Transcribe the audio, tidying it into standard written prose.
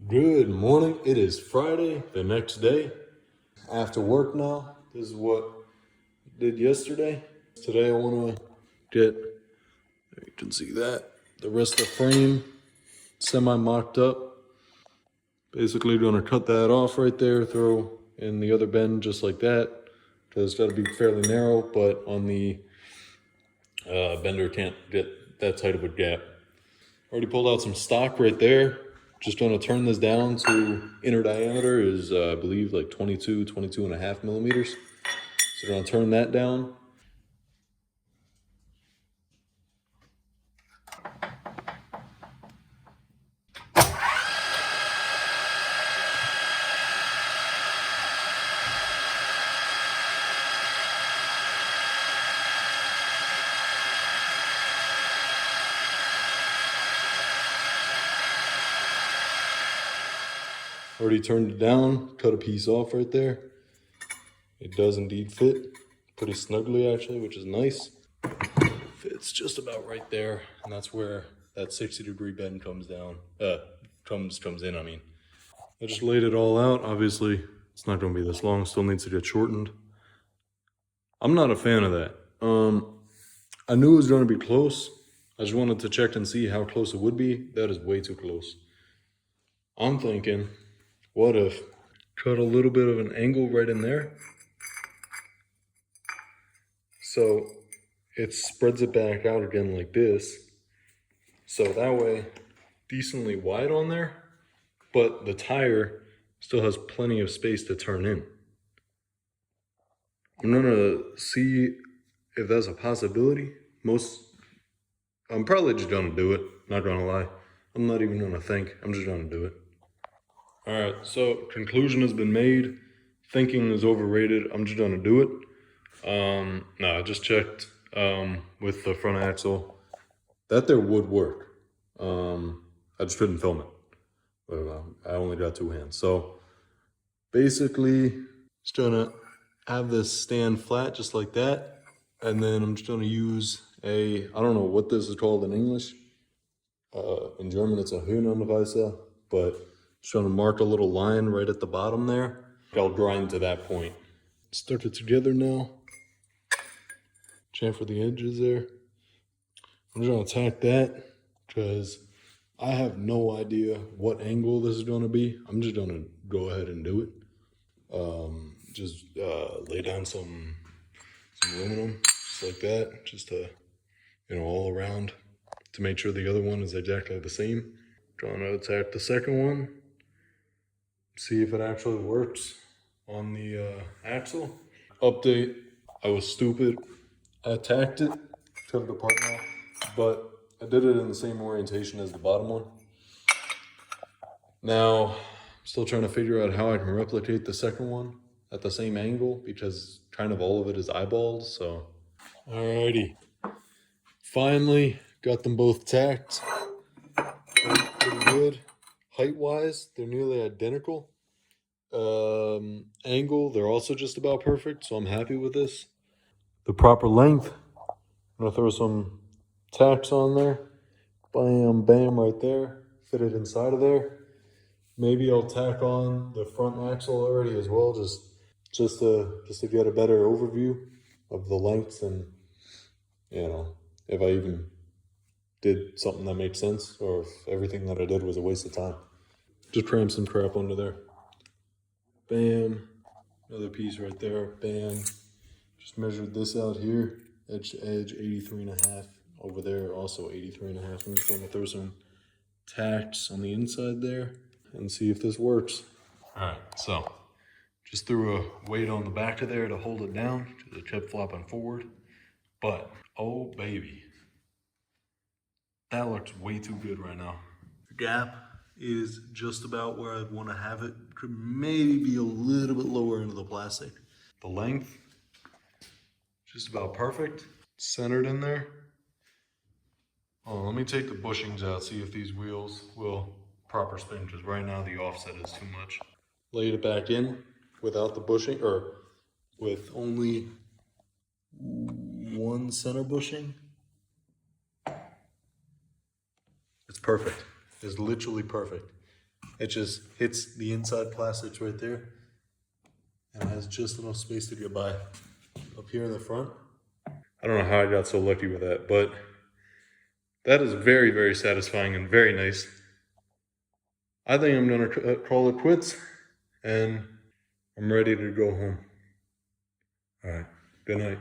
Good morning. It is Friday, the next day. After work now. This is what I did yesterday. Today I want to get, you can see that, the rest of the frame semi-mocked up. Basically going to cut that off right there, throw in the other bend just like that. Because it's got to be fairly narrow, but on the bender can't get that tight of a gap. Already pulled out some stock right there. Just going to turn this down to inner diameter is, I believe, like 22 and a half millimeters. So going to turn that down. Already turned it down, cut a piece off right there. It does indeed fit pretty snugly actually, which is nice. Fits just about right there, and that's where that 60-degree bend comes down. Comes in, I mean. I just laid it all out. Obviously, it's not going to be this long. Still needs to get shortened. I'm not a fan of that. I knew it was going to be close. I just wanted to check and see how close it would be. That is way too close. I'm thinking, what if cut a little bit of an angle right in there, so it spreads it back out again like this, so that way decently wide on there, but the tire still has plenty of space to turn in. I'm gonna see if that's a possibility. I'm probably just gonna do it, not gonna lie. I'm not even gonna think, I'm just gonna do it. All right, so conclusion has been made. Thinking is overrated. I'm just gonna do it. No, I just checked with the front axle that there would work. I just couldn't film it. I only got two hands. So basically, just gonna have this stand flat just like that. And then I'm just gonna use I don't know what this is called in English. In German, it's a Höhenanreißer, but just gonna mark a little line right at the bottom there. I'll grind to that point. Stuck it together now. Chamfer the edges there. I'm just gonna attack that because I have no idea what angle this is gonna be. I'm just gonna go ahead and do it. Just lay down some aluminum, just like that, just to, all around to make sure the other one is exactly the same. Gonna attack the second one, see if it actually works on the axle. Update, I was stupid. I attacked it, cut it apart now, but I did it in the same orientation as the bottom one. Now, I'm still trying to figure out how I can replicate the second one at the same angle because kind of all of it is eyeballed, so. Alrighty. Finally, got them both tacked. Pretty good. Height-wise, they're nearly identical. Angle, they're also just about perfect, so I'm happy with this. The proper length, I'm gonna throw some tacks on there. Bam, bam, right there. Fit it inside of there. Maybe I'll tack on the front axle already as well, just to get a better overview of the lengths and, if I even did something that makes sense or if everything that I did was a waste of time. Just cram some crap under there. Bam, another piece right there, bam. Just measured this out here, edge to edge, 83 and a half. Over there, also 83 and a half. I'm just gonna throw some tacks on the inside there and see if this works. All right, so just threw a weight on the back of there to hold it down because it kept flopping forward. But, oh baby, that looks way too good right now. The gap is just about where I'd want to have it. Could maybe be a little bit lower into the plastic. The length, just about perfect. Centered in there. Oh, let me take the bushings out, see if these wheels will proper spin, because right now the offset is too much. Laid it back in without the bushing, or with only one center bushing. It's perfect. It's literally perfect. It just hits the inside plastics right there. And it has just enough space to get by. Up here in the front, I don't know how I got so lucky with that, but that is very, very satisfying and very nice. I think I'm gonna call it quits, and I'm ready to go home. All right, good night.